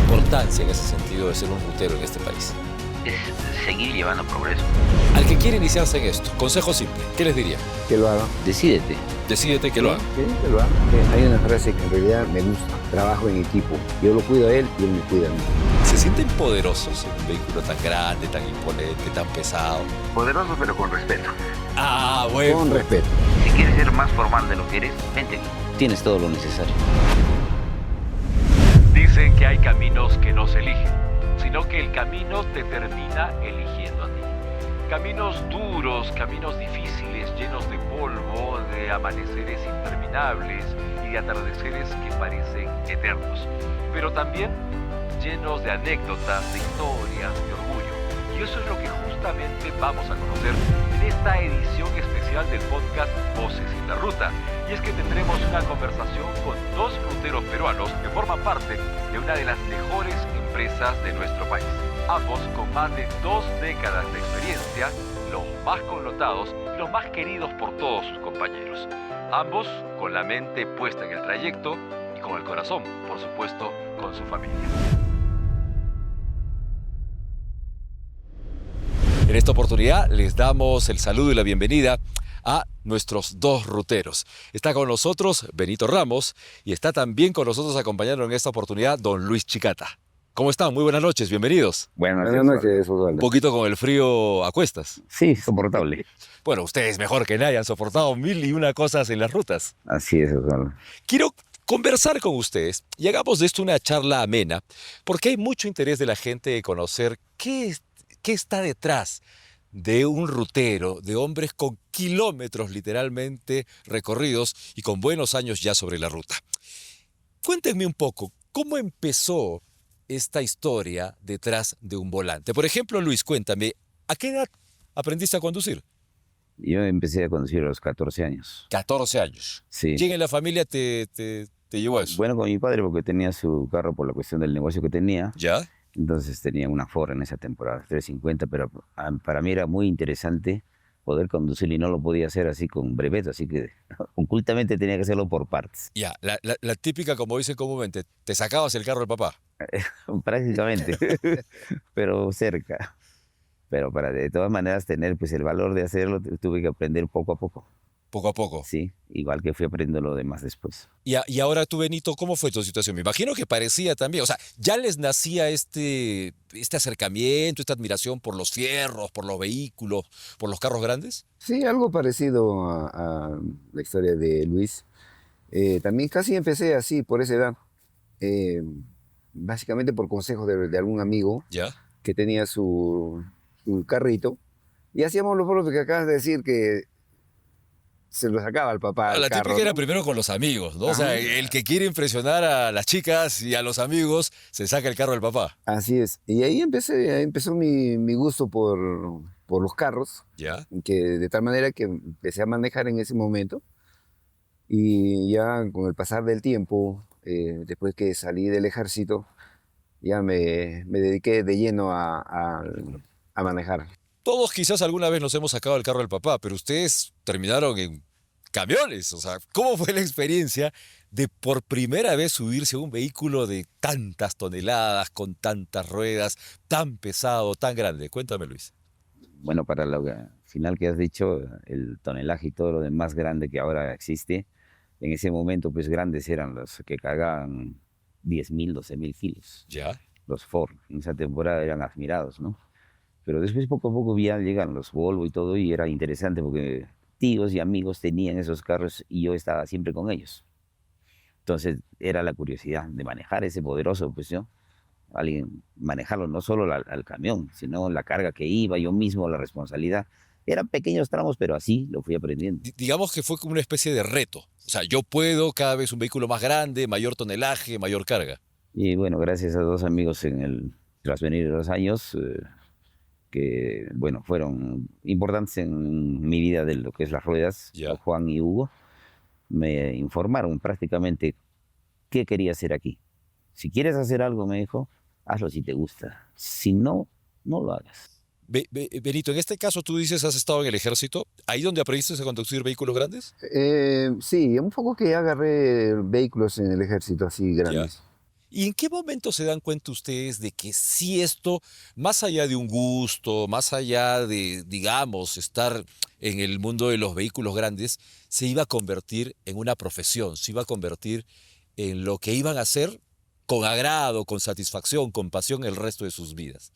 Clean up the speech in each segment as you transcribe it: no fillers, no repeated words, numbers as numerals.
importancia en ese sentido de ser un rutero en este país? Es seguir llevando progreso. Al que quiere iniciarse en esto, consejo simple, ¿qué les diría? Que lo haga. Decídete. Decídete que lo haga. Sí, que lo haga. Hay una frase que en realidad me gusta. Trabajo en equipo. Yo lo cuido a él y él me cuida a mí. ¿Se sienten poderosos en un vehículo tan grande, tan imponente, tan pesado? Poderoso pero con respeto. Ah, bueno. Con respeto. Si quieres ser más formal de lo que eres, vente aquí. Tienes todo lo necesario. Dicen que hay caminos que no se eligen, sino que el camino te termina eligiendo a ti. Caminos duros, caminos difíciles, llenos de polvo, de amaneceres interminables y de atardeceres que parecen eternos. Pero también llenos de anécdotas, de historias, de orgullo. Y eso es lo que justamente vamos a conocer en esta edición especial del podcast Voces en la Ruta. Y es que tendremos una conversación con dos ruteros peruanos que forman parte de una de las mejores empresas de nuestro país. Ambos con más de 2 décadas de experiencia, los más connotados y los más queridos por todos sus compañeros. Ambos con la mente puesta en el trayecto y con el corazón, por supuesto, con su familia. En esta oportunidad les damos el saludo y la bienvenida a nuestros dos ruteros. Está con nosotros Benito Ramos y está también con nosotros acompañando en esta oportunidad don Luis Chicata. ¿Cómo están? Muy buenas noches, bienvenidos. Buenas noches, Osvaldo. Un poquito con el frío a cuestas. Sí, soportable. Bueno, ustedes mejor que nadie han soportado 1001 cosas en las rutas. Así es, Osvaldo. Quiero conversar con ustedes y hagamos de esto una charla amena, porque hay mucho interés de la gente de conocer qué está detrás de un rutero, de hombres con kilómetros literalmente recorridos y con buenos años ya sobre la ruta. Cuéntenme un poco, ¿cómo empezó esta historia detrás de un volante? Por ejemplo, Luis, cuéntame, ¿a qué edad aprendiste a conducir? Yo empecé a conducir a los 14 años. 14 años. Sí. ¿Quién en la familia te llevó a eso? Bueno, con mi padre porque tenía su carro por la cuestión del negocio que tenía. ¿Ya? Entonces tenía una Ford en esa temporada, 350, pero para mí era muy interesante poder conducir y no lo podía hacer así con brevet, así que ocultamente tenía que hacerlo por partes. Ya, la típica, como dicen comúnmente, te sacabas el carro del papá. Prácticamente, pero cerca. Pero para de todas maneras tener pues el valor de hacerlo, tuve que aprender poco a poco. Poco a poco. Sí, igual que fui aprendiendo lo demás después. Y ahora tú, Benito, ¿cómo fue tu situación? Me imagino que parecía también, o sea, ya les nacía este acercamiento, esta admiración por los fierros, por los vehículos, por los carros grandes. Sí, algo parecido a la historia de Luis. También casi empecé así, por esa edad. Básicamente por consejos de algún amigo ¿Ya? que tenía su carrito. Y hacíamos lo propio que acabas de decir, que se lo sacaba al papá La al carro, típica era ¿no? primero con los amigos, ¿no? O Ajá. sea, el que quiere impresionar a las chicas y a los amigos se saca el carro del papá. Así es. Y ahí empezó mi gusto por los carros, ¿Ya? que de tal manera que empecé a manejar en ese momento. Y ya con el pasar del tiempo, después que salí del ejército, ya me dediqué de lleno a manejar. Todos quizás alguna vez nos hemos sacado el carro del papá, pero ustedes terminaron en camiones. O sea, ¿cómo fue la experiencia de por primera vez subirse a un vehículo de tantas toneladas, con tantas ruedas, tan pesado, tan grande? Cuéntame, Luis. Bueno, para lo final que has dicho, el tonelaje y todo lo demás grande que ahora existe, en ese momento pues grandes eran los que cargaban 10.000, 12.000 kilos. ¿Ya? Los Ford en esa temporada eran admirados, ¿no? Pero después poco a poco ya llegan los Volvo y todo, y era interesante porque tíos y amigos tenían esos carros y yo estaba siempre con ellos. Entonces era la curiosidad de manejar ese poderoso, pues yo, alguien manejarlo no solo al camión, sino la carga que iba, yo mismo, la responsabilidad. Eran pequeños tramos, pero así lo fui aprendiendo. Digamos que fue como una especie de reto. O sea, yo puedo cada vez un vehículo más grande, mayor tonelaje, mayor carga. Y bueno, gracias a dos amigos en el trasvenir de los años, que bueno, fueron importantes en mi vida de lo que es las ruedas, Ya. Juan y Hugo, me informaron prácticamente qué quería hacer aquí. Si quieres hacer algo, me dijo, hazlo si te gusta. Si no, no lo hagas. Benito, en este caso tú dices has estado en el ejército, ¿ahí donde aprendiste a conducir vehículos grandes? Sí, un poco que agarré vehículos en el ejército así grandes. ¿Y en qué momento se dan cuenta ustedes de que si esto, más allá de un gusto, más allá de, digamos, estar en el mundo de los vehículos grandes, se iba a convertir en una profesión, se iba a convertir en lo que iban a hacer con agrado, con satisfacción, con pasión el resto de sus vidas?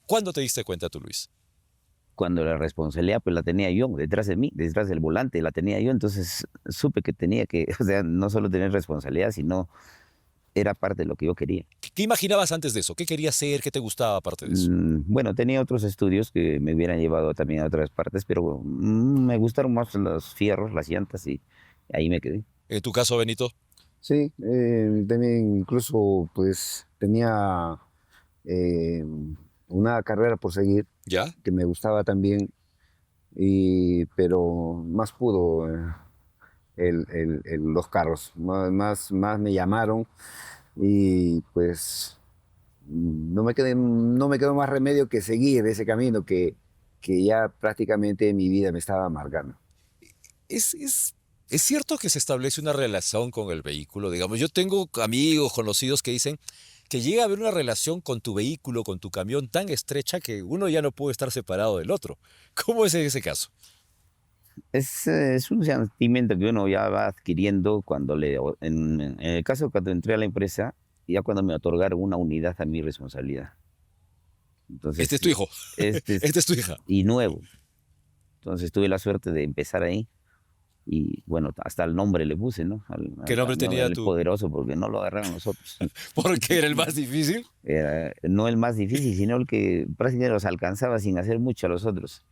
¿Cuándo te diste cuenta tú, Luis? Cuando la responsabilidad pues la tenía yo, detrás de mí, detrás del volante la tenía yo, entonces supe que tenía que, o sea, no solo tener responsabilidad, sino era parte de lo que yo quería. ¿Qué imaginabas antes de eso? ¿Qué querías ser? ¿Qué te gustaba aparte de eso? Bueno, tenía otros estudios que me hubieran llevado también a otras partes, pero me gustaron más los fierros, las llantas y ahí me quedé. En tu caso, Benito, Sí, también incluso pues tenía eh, una carrera por seguir ¿ya? que me gustaba también, pero más pudo los carros, más me llamaron y pues no me quedó más remedio que seguir ese camino que ya prácticamente mi vida me estaba marcando. Es, es, es cierto que se establece una relación con el vehículo. Digamos, yo tengo amigos, conocidos que dicen que llega a haber una relación con tu vehículo, con tu camión tan estrecha que uno ya no puede estar separado del otro. ¿Cómo es ese caso? Es un sentimiento que uno ya va adquiriendo cuando en el caso cuando entré a la empresa, ya cuando me otorgaron una unidad a mi responsabilidad. Entonces, Este es tu hijo, este es, esta es tu hija. y nuevo. Entonces tuve la suerte de empezar ahí y bueno, hasta el nombre le puse, ¿no? ¿Qué Al nombre camión, tenía el tu? poderoso, porque no lo agarraron nosotros. Porque era el más difícil. Era no el más difícil, sino el que prácticamente los alcanzaba sin hacer mucho a los otros.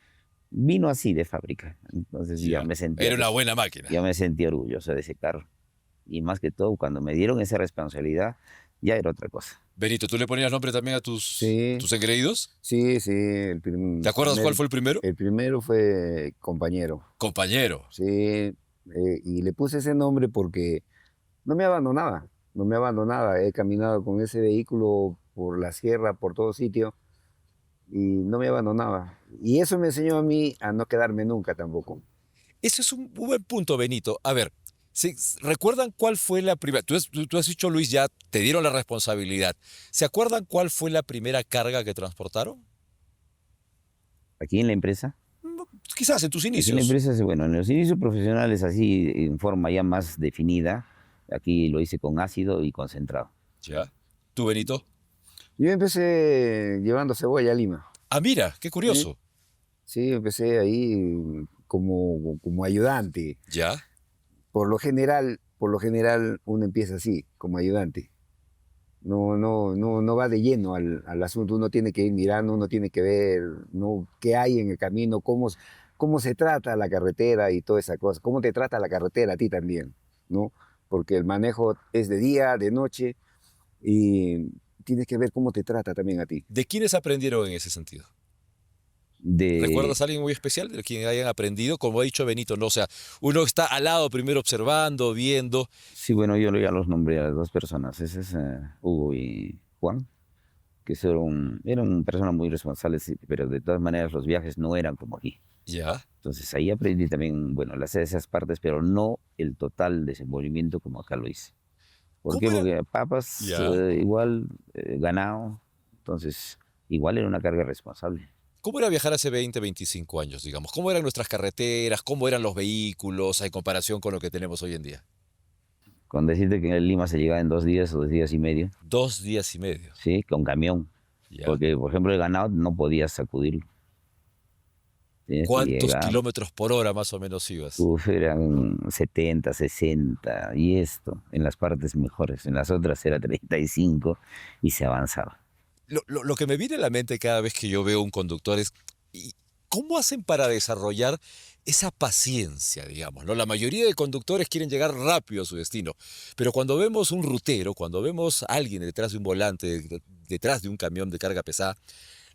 Vino así de fábrica. Entonces ya Ya. me sentía, Era una buena máquina. ya me sentí orgulloso de ese carro. Y más que todo, cuando me dieron esa responsabilidad, ya era otra cosa. Benito, ¿tú le ponías nombre también a Sí, tus engreídos? sí, sí. ¿Te acuerdas cuál fue el primero? El primero fue compañero. Compañero. Sí, y le puse ese nombre porque no me abandonaba, no me abandonaba. He caminado con ese vehículo por la sierra, por todo sitio, y no me abandonaba. Y eso me enseñó a mí a no quedarme nunca tampoco. Ese es un buen punto, Benito. A ver, ¿recuerdan cuál fue la primera? Tú has dicho, Luis, ya te dieron la responsabilidad. ¿Se acuerdan cuál fue la primera carga que transportaron? Aquí en la empresa, Quizás en tus aquí en la inicios. empresa, bueno, en los inicios profesionales así, en forma ya más definida, aquí lo hice con ácido y concentrado. Ya. ¿Tú, Benito? Yo empecé llevando cebolla a Lima. Ah, mira, qué Sí, curioso. sí, empecé ahí como ayudante. Ya. Por lo general uno empieza así, como ayudante. No va de lleno al asunto, uno tiene que ir mirando, uno tiene que ver, ¿no? Qué hay en el camino, cómo se trata la carretera y toda esa cosa, cómo te trata la carretera a ti también, ¿no? Porque el manejo es de día, de noche, y tienes que ver cómo te trata también a ti. ¿De quiénes aprendieron en ese sentido? De, ¿Recuerdas a alguien muy especial de quien hayan aprendido? Como ha dicho Benito, ¿no? O sea, uno está al lado primero observando, viendo. sí, bueno, yo ya los nombré a las dos personas, ese es Hugo y Juan, que eran personas muy responsables, sí, pero de todas maneras los viajes no eran como aquí. Ya. Entonces ahí aprendí también, bueno, esas partes, pero no el total desenvolvimiento como acá lo hice. ¿Por qué? ¿Cómo era? Porque papas, Ya. igual, ganado, entonces igual era una carga responsable. ¿Cómo era viajar hace 20, 25 años, digamos? ¿Cómo eran nuestras carreteras? ¿Cómo eran los vehículos en comparación con lo que tenemos hoy en día? Con decirte que en Lima se llegaba en 2 días o 2 días y medio, 2 días y medio. ¿sí? Con camión. Ya. Porque, por ejemplo, el ganado no podías sacudirlo. Tienes que ¿Cuántos llegar. kilómetros por hora más o menos ibas? Uf, eran 70, 60 y esto, en las partes mejores. En las otras era 35 y se avanzaba. Lo que me viene a la mente cada vez que yo veo un conductor es, ¿y cómo hacen para desarrollar esa paciencia, digamos, ¿no? La mayoría de conductores quieren llegar rápido a su destino, pero cuando vemos un rutero, cuando vemos a alguien detrás de un volante, detrás de un camión de carga pesada,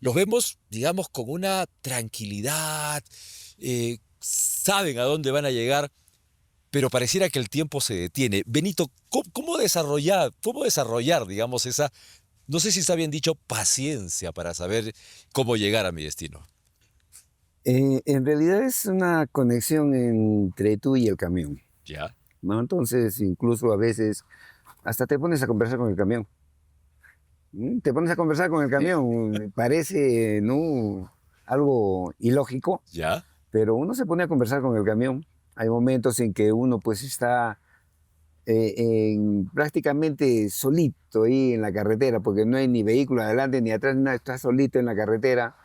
los vemos, digamos, con una tranquilidad, saben a dónde van a llegar, pero pareciera que el tiempo se detiene. Benito, ¿cómo desarrollar, digamos, esa, no sé si está bien dicho, paciencia para saber cómo llegar a mi destino? En realidad es una conexión entre tú y el camión, ¿Ya? ¿no? Entonces, incluso a veces hasta te pones a conversar con el camión. Te pones a conversar con el camión, parece, ¿no? Algo ilógico, ¿Ya? pero uno se pone a conversar con el camión. Hay momentos en que uno pues está prácticamente solito ahí en la carretera, porque no hay ni vehículo adelante ni atrás, nada, estás solito en la carretera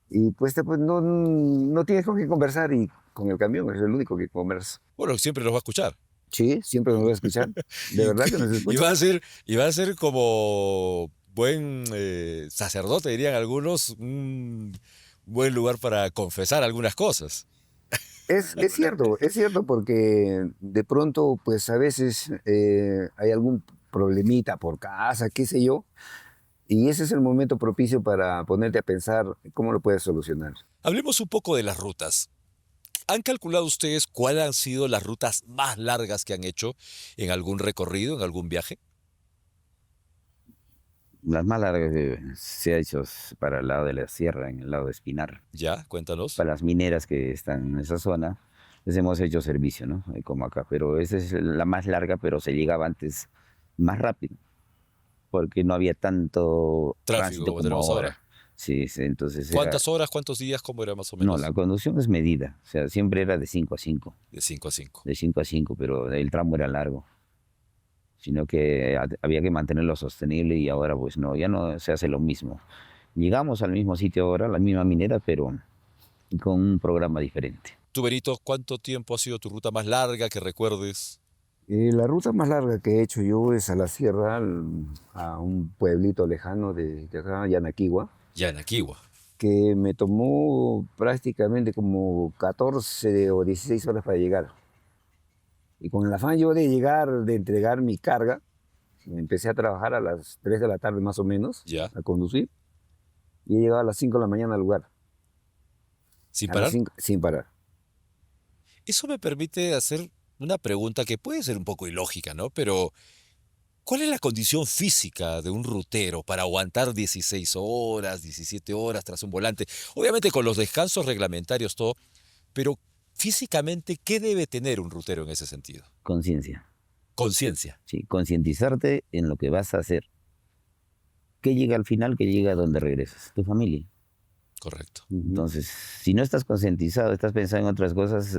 y pues, pues no tienes con qué conversar y con el camión es el único que conversa. Bueno, siempre nos va a escuchar. Sí, siempre nos va a escuchar. De Y, verdad que nos y escucha. va a ser como buen sacerdote, dirían algunos, un buen lugar para confesar algunas cosas. Es cierto porque de pronto pues a veces hay algún problemita por casa, qué sé yo, y ese es el momento propicio para ponerte a pensar cómo lo puedes solucionar. Hablemos un poco de las rutas. ¿Han calculado ustedes cuáles han sido las rutas más largas que han hecho en algún recorrido, en algún viaje? Las más largas que se ha hecho es para el lado de la sierra, en el lado de Espinar. Ya, cuéntanos. Para las mineras que están en esa zona, les hemos hecho servicio, ¿no? Como acá. Pero esa es la más larga, pero se llegaba antes más rápido, porque no había tanto Tráfico, tránsito como como tenemos ahora. ahora. Sí, sí, entonces era... ¿Cuántas horas, cuántos días, cómo era más o No, menos? la conducción es medida, o sea, siempre era de 5 a 5, De 5 a 5. de 5 a 5, pero el tramo era largo, sino que había que mantenerlo sostenible y ahora pues no, ya no se hace lo mismo. Llegamos al mismo sitio ahora, la misma minera, pero con un programa diferente. Tú, Benito, ¿cuánto tiempo ha sido tu ruta más larga que recuerdes? La ruta más larga que he hecho yo es a la sierra, a un pueblito lejano de acá, Yanaquigua, Ya en Aquigua. que me tomó prácticamente como 14 o 16 horas para llegar. Y con el afán yo de llegar, de entregar mi carga, empecé a trabajar a las 3 de la tarde más o menos, Ya. a conducir, y he llegado a las 5 de la mañana al lugar, ¿Sin a las parar? 5 sin parar. Eso me permite hacer una pregunta que puede ser un poco ilógica, ¿no? Pero, ¿cuál es la condición física de un rutero para aguantar 16 horas, 17 horas tras un volante? Obviamente con los descansos reglamentarios, todo, pero físicamente, ¿qué debe tener un rutero en ese sentido? Conciencia, Conciencia. sí, concientizarte en lo que vas a hacer. ¿Qué llega al final? ¿Qué llega a donde regresas? Tu familia. Correcto. Entonces, si no estás concientizado, estás pensando en otras cosas,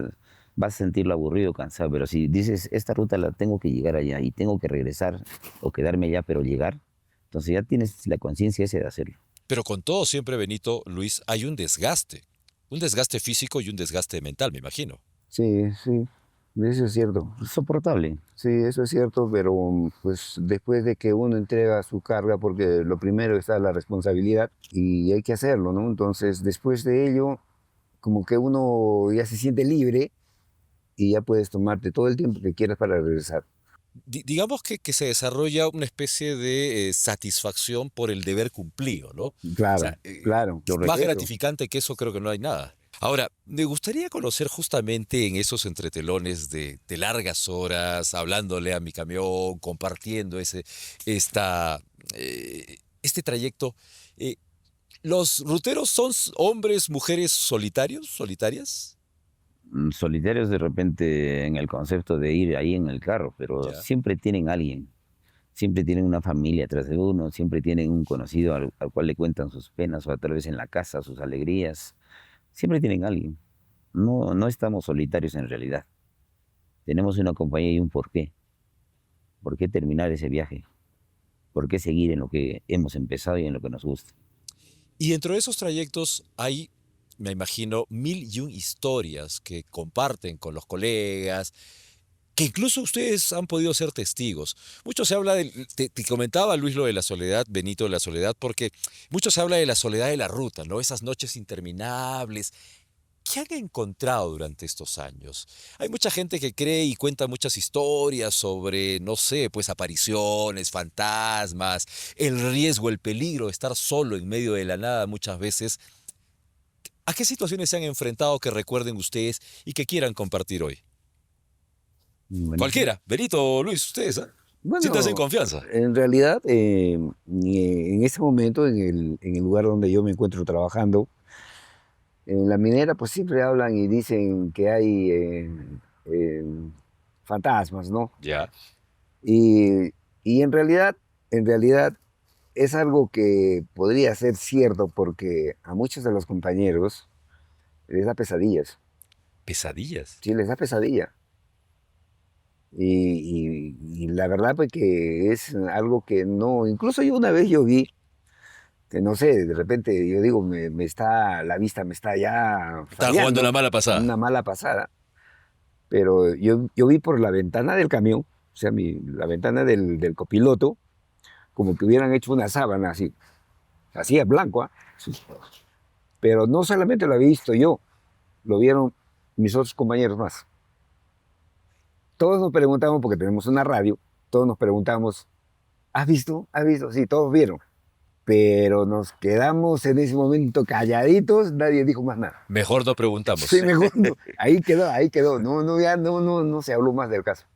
vas a sentirlo aburrido, cansado. Pero si dices, esta ruta la tengo que llegar allá y tengo que regresar o quedarme allá, pero llegar, entonces ya tienes la conciencia esa de hacerlo. Pero con todo siempre, Benito, Luis, hay un desgaste. Un desgaste físico y un desgaste mental, me imagino. Sí, sí, eso es cierto. Soportable. Sí, eso es cierto, pero pues después de que uno entrega su carga, porque lo primero está la responsabilidad y hay que hacerlo, ¿no? Entonces, después de ello, como que uno ya se siente libre y ya puedes tomarte todo el tiempo que quieras para regresar. Digamos que se desarrolla una especie de satisfacción por el deber cumplido, ¿no? O Claro, sea, claro, más correcto. gratificante que eso creo que no hay nada. Ahora, me gustaría conocer justamente en esos entretelones de largas horas, hablándole a mi camión, compartiendo este trayecto. eh, ¿Los ruteros son hombres, mujeres solitarios, solitarias? Solitarios de repente en el concepto de ir ahí en el carro, pero Ya. siempre tienen alguien. Siempre tienen una familia atrás de uno, siempre tienen un conocido al cual le cuentan sus penas o a través en la casa sus alegrías. Siempre tienen alguien. No, no estamos solitarios en realidad. Tenemos una compañía y un porqué. ¿Por qué terminar ese viaje? ¿Por qué seguir en lo que hemos empezado y en lo que nos gusta? Y dentro de esos trayectos hay, me imagino, mil y un historias que comparten con los colegas, que incluso ustedes han podido ser testigos. Mucho se habla te comentaba Luis lo de la soledad, Benito de la soledad, porque mucho se habla de la soledad de la ruta, ¿no? Esas noches interminables. ¿Qué han encontrado durante estos años? Hay mucha gente que cree y cuenta muchas historias sobre, no sé, pues apariciones, fantasmas, el riesgo, el peligro de estar solo en medio de la nada muchas veces. ¿A qué situaciones se han enfrentado que recuerden ustedes y que quieran compartir hoy? Buenísimo. Cualquiera, Benito, Luis, ustedes, ¿ah? Siéntanse en Bueno, confianza. en realidad, en ese momento, en el lugar donde yo me encuentro trabajando, en la minera, pues siempre hablan y dicen que hay eh, fantasmas, ¿no? Ya. Y, y en realidad, es algo que podría ser cierto porque a muchos de los compañeros les da pesadillas. Pesadillas. Sí, les da pesadilla. Y la verdad pues que es algo que no, incluso yo una vez yo vi, que no sé, de repente yo digo, me está, la vista me está ya Está jugando fallando, una mala pasada. una mala pasada, pero yo vi por la ventana del camión, o sea, la ventana del copiloto, como que hubieran hecho una sábana así, así es blanco, ¿ah? Sí. Pero no solamente lo había visto yo, lo vieron mis otros compañeros más. Todos nos preguntamos, porque tenemos una radio, todos nos preguntamos, ¿has visto? ¿Has visto? Sí, todos vieron. Pero nos quedamos en ese momento calladitos, nadie dijo más nada. Mejor no preguntamos. Sí, mejor no. Ahí quedó, ahí quedó. No, no, ya no se habló más del caso.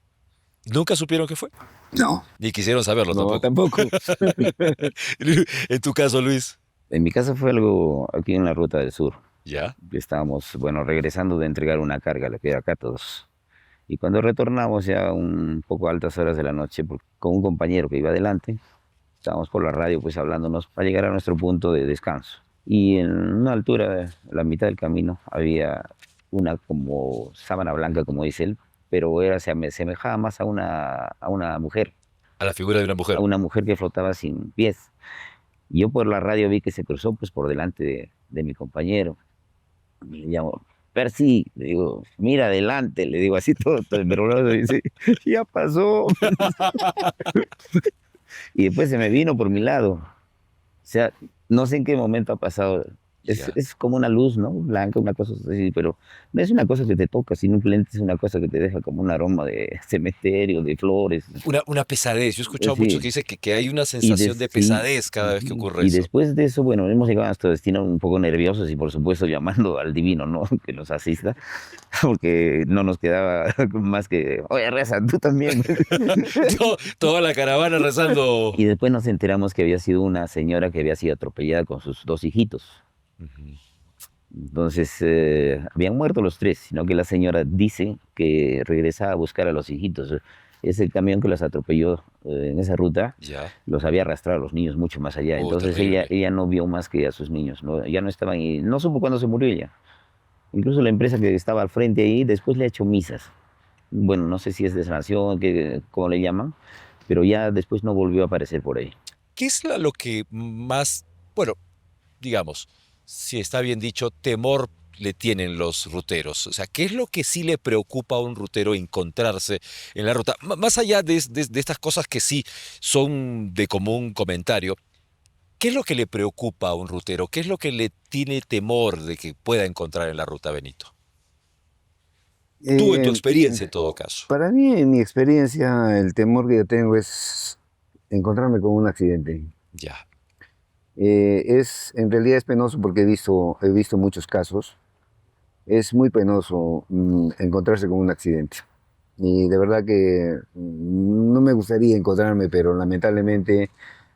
¿Nunca supieron qué fue? No. Ni quisieron saberlo No, tampoco. tampoco. En tu caso, Luis. En mi casa fue algo aquí en la Ruta del Sur. Ya. Estábamos, bueno, regresando de entregar una carga, lo que era acá todos. Y cuando retornamos ya un poco a altas horas de la noche, con un compañero que iba adelante, estábamos por la radio pues hablándonos para llegar a nuestro punto de descanso. Y en una altura, a la mitad del camino, había una como sábana blanca, como dice él, pero se asemejaba más a una mujer, A la figura de una mujer. a una mujer que flotaba sin pies. Y yo por la radio vi que se cruzó pues por delante de mi compañero. Y le llamo, Percy, le digo, mira adelante, le digo así todo tembloroso, y dice, ya pasó. Y después se me vino por mi lado. O sea, no sé en qué momento ha pasado. Ya. Es como una luz, ¿no? Blanca, una cosa así, pero no es una cosa que te toca, simplemente es una cosa que te deja como un aroma de cementerio, de flores. Una pesadez. Yo he escuchado Sí. mucho que dice que hay una sensación de sí, pesadez cada vez que ocurre y eso. después de eso, bueno, hemos llegado a nuestro destino un poco nerviosos y por supuesto llamando al divino, ¿no? Que nos asista, porque no nos quedaba más que, oye, reza, tú también. Toda la caravana rezando. Y después nos enteramos que había sido una señora que había sido atropellada con sus 2 hijitos. Ujú. Entonces, habían muerto los 3, sino que la señora dice que regresaba a buscar a los hijitos. Ese camión que los atropelló en esa ruta Ya. los había arrastrado a los niños mucho más allá. Oh, Entonces terrible. ella no vio más que a sus niños, ¿no? Ya no estaban y no supo cuándo se murió ella. Incluso la empresa que estaba al frente ahí después le ha hecho misas. Bueno, no sé si es de sanación, cómo le llaman, pero ya después no volvió a aparecer por ahí. ¿Qué es lo que más, bueno, digamos, si está bien dicho, temor le tienen los ruteros? O sea, ¿qué es lo que sí le preocupa a un rutero encontrarse en la ruta? Más allá de estas cosas que sí son de común comentario, ¿qué es lo que le preocupa a un rutero? ¿Qué es lo que le tiene temor de que pueda encontrar en la ruta, Benito? Tú, en tu experiencia, en todo caso. Para mí, en mi experiencia, el temor que yo tengo es encontrarme con un accidente. Ya. En realidad es penoso porque he visto muchos casos. Es muy penoso encontrarse con un accidente. Y de verdad que no me gustaría encontrarme, pero lamentablemente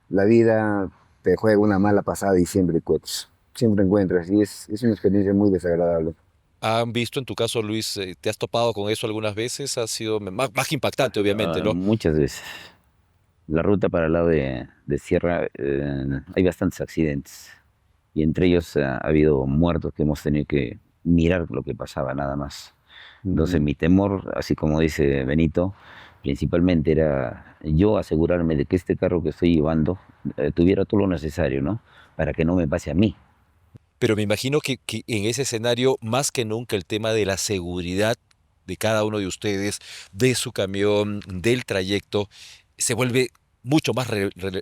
la vida te juega una mala pasada y siempre encuentras. Siempre encuentras. Y es una experiencia muy desagradable. ¿Han visto en tu caso, Luis, te has topado con eso algunas veces? Ha sido más que impactante, obviamente, ¿no? Muchas veces. La ruta para el lado de Sierra, hay bastantes accidentes. Y entre ellos ha habido muertos que hemos tenido que mirar lo que pasaba, nada más. Entonces mi temor, así como dice Benito, principalmente era yo asegurarme de que este carro que estoy llevando tuviera todo lo necesario, ¿no? Para que no me pase a mí. Pero me imagino que en ese escenario, más que nunca, el tema de la seguridad de cada uno de ustedes, de su camión, del trayecto, se vuelve mucho más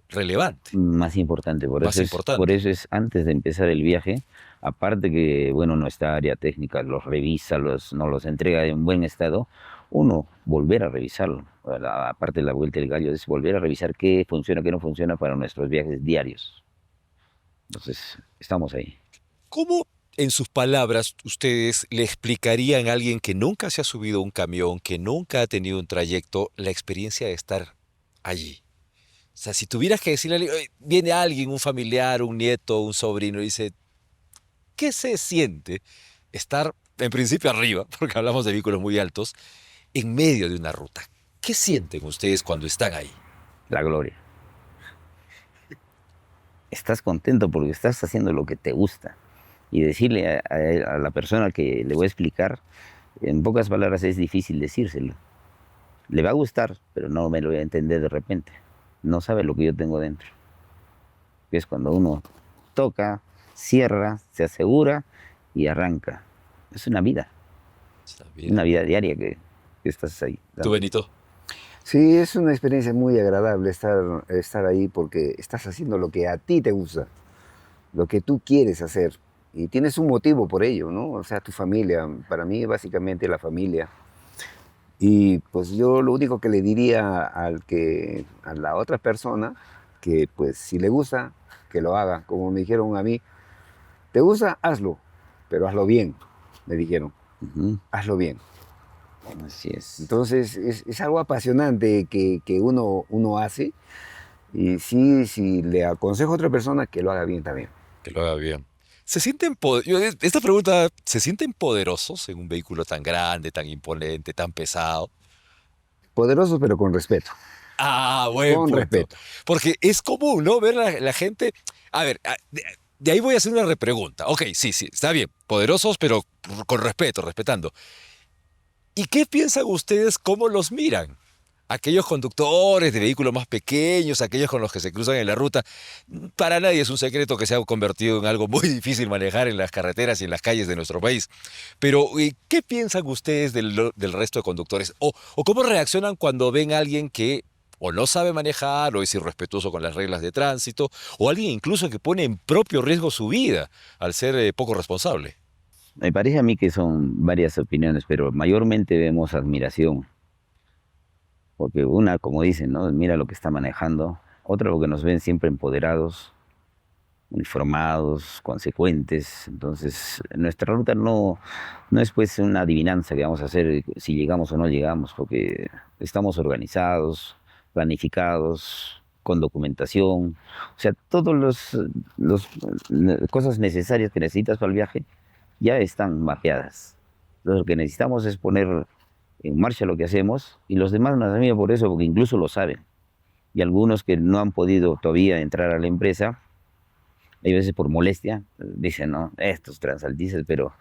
relevante, Más importante, más importante. por eso es antes de empezar el viaje, aparte que, bueno, nuestra área técnica los revisa, nos los entrega en buen estado, uno volver a revisarlo, aparte de la vuelta del gallo, es volver a revisar qué funciona, qué no funciona para nuestros viajes diarios. Entonces, estamos ahí. ¿Cómo, en sus palabras, ustedes le explicarían a alguien que nunca se ha subido a un camión, que nunca ha tenido un trayecto, la experiencia de estar allí? O sea, si tuvieras que decirle a alguien, "Oye, viene alguien, un familiar, un nieto, un sobrino, y dice, ¿qué se siente estar, en principio, arriba, porque hablamos de vehículos muy altos, en medio de una ruta? ¿Qué sienten ustedes cuando están ahí? La gloria. estás contento porque estás haciendo lo que te gusta. Y decirle a la persona que le voy a explicar, en pocas palabras es difícil decírselo. Le va a gustar, pero no me lo voy a entender de repente. No sabe lo que yo tengo dentro. Que es cuando uno toca, cierra, se asegura y arranca. Es Está bien. una vida diaria que estás ahí. ¿Tú, Benito? Sí, es una experiencia muy agradable estar ahí porque estás haciendo lo que a ti te gusta, lo que tú quieres hacer. Y tienes un motivo por ello, ¿no? O sea, tu familia, para mí básicamente la familia. Y pues yo lo único que le diría a la otra persona, que pues si le gusta, que lo haga. Como me dijeron a mí, ¿te gusta? Hazlo, pero hazlo bien, me dijeron, Ujú, hazlo bien. así es. Entonces es algo apasionante que uno hace. Y sí, si le aconsejo a otra persona, que lo haga bien también. Que lo haga bien. Esta pregunta, ¿se sienten poderosos en un vehículo tan grande, tan imponente, tan pesado? Poderoso, pero con respeto. Ah, buen Con punto. respeto. Porque es común, ¿no? Ver la gente. A ver, de ahí voy a hacer una repregunta. Ok, sí, sí, está bien. Poderosos, pero con respeto, respetando. ¿Y qué piensan ustedes cómo los miran? Aquellos conductores de vehículos más pequeños, aquellos con los que se cruzan en la ruta, para nadie es un secreto que se ha convertido en algo muy difícil manejar en las carreteras y en las calles de nuestro país. Pero, ¿qué piensan ustedes del resto de conductores? ¿O cómo reaccionan cuando ven a alguien que o no sabe manejar o es irrespetuoso con las reglas de tránsito, o alguien incluso que pone en propio riesgo su vida al ser poco responsable? Me parece a mí que son varias opiniones, pero mayormente vemos admiración. Porque una, como dicen, ¿no? Mira lo que está manejando. Otra, porque nos ven siempre empoderados, uniformados, consecuentes. Entonces, nuestra ruta no es pues una adivinanza que vamos a hacer si llegamos o no llegamos, porque estamos organizados, planificados, con documentación. O sea, todos cosas necesarias que necesitas para el viaje ya están mapeadas. Entonces, lo que necesitamos es poner en marcha lo que hacemos y los demás nos admiran por eso, porque incluso lo saben. Y algunos que no han podido todavía entrar a la empresa, hay veces por molestia, dicen, no, estos transaltistas, pero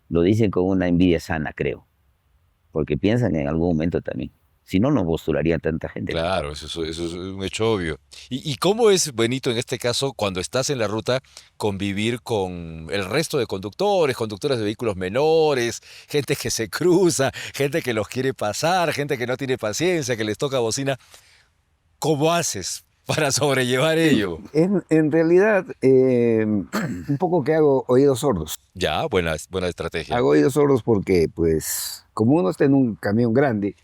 lo dicen con una envidia sana, creo, porque piensan en algún momento también. Si no, no postularía tanta gente. Claro, eso es un hecho obvio. ¿Y cómo es, Benito, en este caso, cuando estás en la ruta, convivir con el resto de conductores, conductores de vehículos menores, gente que se cruza, gente que los quiere pasar, gente que no tiene paciencia, que les toca bocina? ¿Cómo haces para sobrellevar ello? En realidad, un poco que hago oídos sordos. Ya, buena estrategia. Hago oídos sordos porque, pues, como uno está en un camión grande,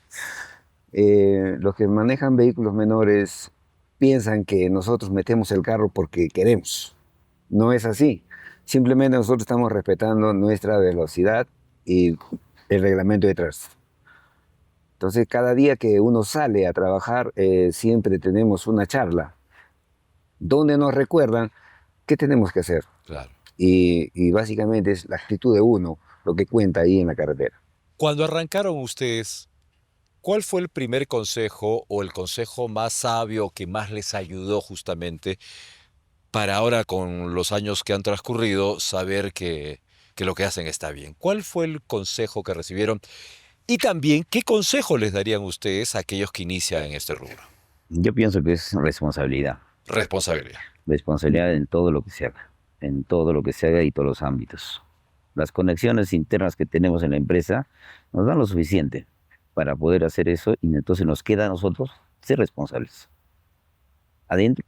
los que manejan vehículos menores piensan que nosotros metemos el carro porque queremos. No es así. Simplemente nosotros estamos respetando nuestra velocidad y el reglamento de tránsito. Entonces, cada día que uno sale a trabajar, siempre tenemos una charla donde nos recuerdan qué tenemos que hacer. Claro. Y básicamente es la actitud de uno lo que cuenta ahí en la carretera. Cuando arrancaron ustedes, ¿cuál fue el primer consejo o el consejo más sabio que más les ayudó justamente para ahora, con los años que han transcurrido, saber que lo que hacen está bien? ¿Cuál fue el consejo que recibieron? Y también, ¿qué consejo les darían ustedes a aquellos que inician en este rubro? Yo pienso que es responsabilidad. Responsabilidad. Responsabilidad en todo lo que se haga. En todo lo que se haga y todos los ámbitos. Las conexiones internas que tenemos en la empresa nos dan lo suficiente para poder hacer eso y entonces nos queda a nosotros ser responsables. Adentro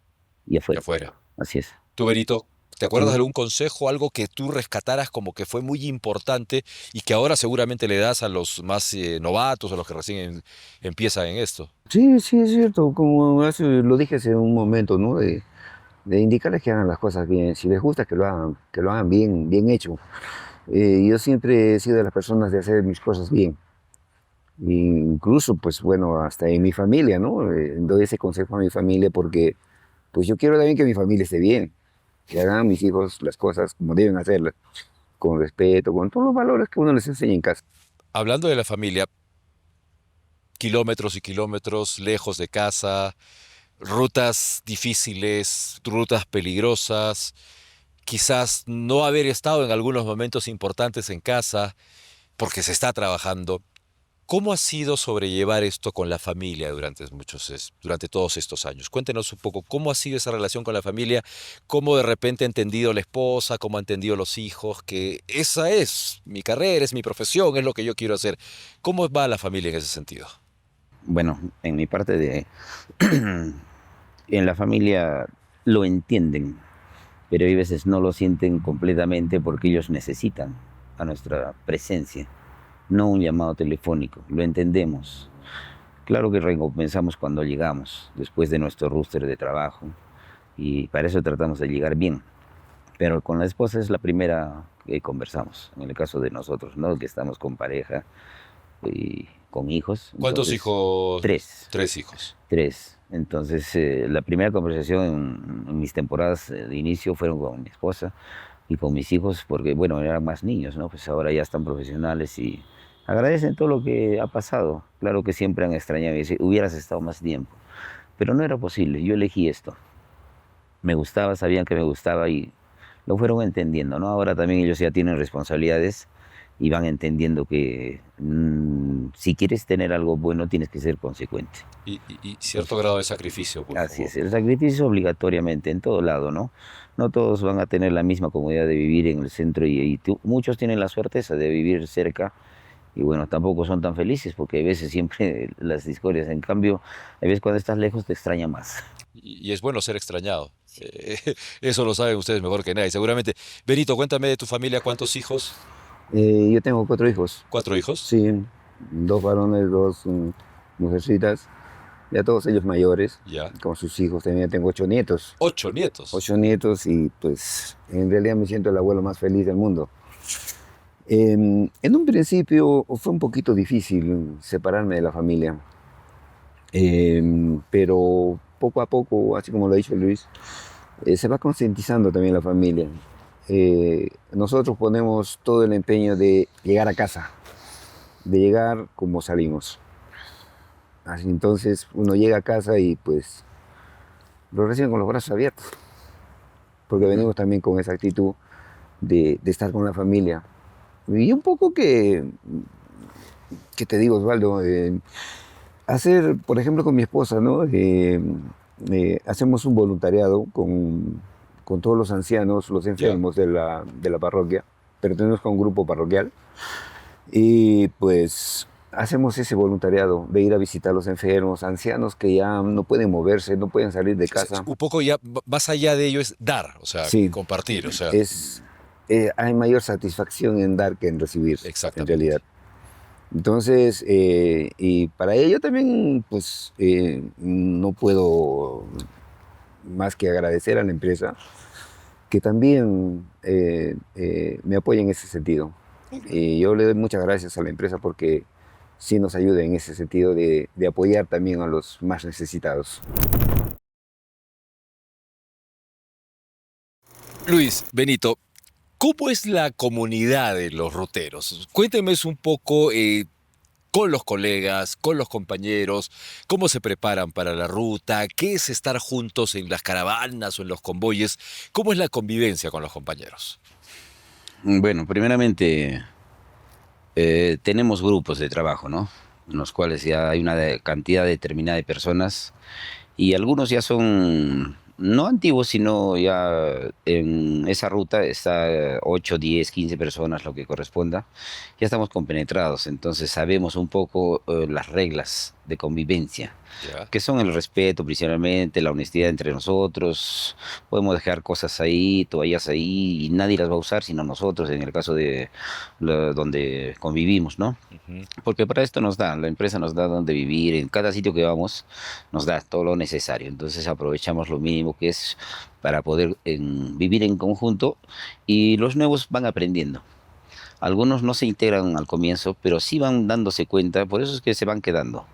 y Y afuera. afuera. Así es. Tú, Benito, ¿te acuerdas de algún consejo, algo que tú rescataras como que fue muy importante y que ahora seguramente le das a los más novatos, a los que recién empiezan en esto? Sí, sí, es cierto. Como lo dije hace un momento, ¿no? De indicarles que hagan las cosas bien. Si les gusta, que lo hagan bien, bien hecho. Yo siempre he sido de las personas de hacer mis cosas bien. Incluso, pues bueno, hasta en mi familia, ¿no? Doy ese consejo a mi familia porque pues yo quiero también que mi familia esté bien, que hagan mis hijos las cosas como deben hacerlas, con respeto, con todos los valores que uno les enseña en casa. Hablando de la familia, kilómetros y kilómetros lejos de casa, rutas difíciles, rutas peligrosas, quizás no haber estado en algunos momentos importantes en casa porque se está trabajando. ¿Cómo ha sido sobrellevar esto con la familia durante todos estos años? Cuéntenos un poco cómo ha sido esa relación con la familia, cómo de repente ha entendido la esposa, cómo ha entendido los hijos, que esa es mi carrera, es mi profesión, es lo que yo quiero hacer. ¿Cómo va la familia en ese sentido? Bueno, en mi parte de... en la familia lo entienden, pero hay veces no lo sienten completamente porque ellos necesitan a nuestra presencia, no un llamado telefónico, lo entendemos. Claro que recompensamos cuando llegamos, después de nuestro roster de trabajo, y para eso tratamos de llegar bien. Pero con la esposa es la primera que conversamos, en el caso de nosotros, ¿no? Que estamos con pareja y con hijos. ¿Cuántos Entonces, hijos? tres. Tres hijos. Tres. Entonces, la primera conversación en mis temporadas de inicio fueron con mi esposa y con mis hijos, porque, bueno, eran más niños, ¿no? Pues ahora ya están profesionales y agradecen todo lo que ha pasado. Claro que siempre han extrañado y dicen, hubieras estado más tiempo. Pero no era posible, yo elegí esto. Me gustaba, sabían que me gustaba y lo fueron entendiendo, ¿no? Ahora también ellos ya tienen responsabilidades y van entendiendo que si quieres tener algo bueno tienes que ser consecuente. Y cierto grado de sacrificio, por Así favor. es, el sacrificio obligatoriamente en todo lado, ¿no? No todos van a tener la misma comodidad de vivir en el centro muchos tienen la suerte esa de vivir cerca y bueno, tampoco son tan felices porque a veces siempre las discordias, en cambio, a veces cuando estás lejos te extraña más. Y es bueno ser extrañado. Eh, Eso lo saben ustedes mejor que nadie, seguramente. Benito, cuéntame de tu familia, ¿cuántos hijos? Yo tengo 4 hijos. ¿Cuatro hijos? Sí, 2 varones, 2 mujercitas. Ya todos ellos mayores, Ya. con sus hijos. También tengo 8 nietos. 8 nietos. 8 nietos y pues en realidad me siento el abuelo más feliz del mundo. En un principio fue un poquito difícil separarme de la familia, pero poco a poco, así como lo ha dicho Luis, se va concientizando también la familia. Nosotros ponemos todo el empeño de llegar a casa, de llegar como salimos. Así entonces uno llega a casa y pues lo reciben con los brazos abiertos, porque venimos también con esa actitud de estar con la familia. Y un poco que te digo, Osvaldo, hacer, por ejemplo, con mi esposa, ¿no? Hacemos un voluntariado con todos los ancianos, los enfermos de la parroquia. Pertenecemos a un grupo parroquial y pues hacemos ese voluntariado de ir a visitar a los enfermos, ancianos que ya no pueden moverse, no pueden salir de O sea, casa. un poco ya más allá de ello es dar, o sea, Sí. compartir, o sea, Hay mayor satisfacción en dar que en recibir, en exactamente. realidad. Entonces, y para ello también, pues, no puedo más que agradecer a la empresa que también me apoya en ese sentido. Y yo le doy muchas gracias a la empresa porque sí nos ayuda en ese sentido de apoyar también a los más necesitados. Luis, Benito, ¿cómo es la comunidad de los ruteros? Cuénteme un poco con los colegas, con los compañeros, cómo se preparan para la ruta, qué es estar juntos en las caravanas o en los convoyes, cómo es la convivencia con los compañeros. Bueno, primeramente tenemos grupos de trabajo, ¿no? En los cuales ya hay una cantidad determinada de personas y algunos ya son no antiguos, sino ya en esa ruta está 8, 10, 15 personas, lo que corresponda. Ya estamos compenetrados, entonces sabemos un poco las reglas de convivencia, ¿Ya? que son el respeto principalmente, la honestidad entre nosotros. Podemos dejar cosas ahí, toallas ahí, y nadie las va a usar sino nosotros, en el caso de donde convivimos, ¿no? Ujú. Porque para esto nos da, la empresa nos da donde vivir, en cada sitio que vamos nos da todo lo necesario. Entonces aprovechamos lo mínimo que es para poder vivir en conjunto y los nuevos van aprendiendo. Algunos no se integran al comienzo, pero sí van dándose cuenta, por eso es que se van quedando,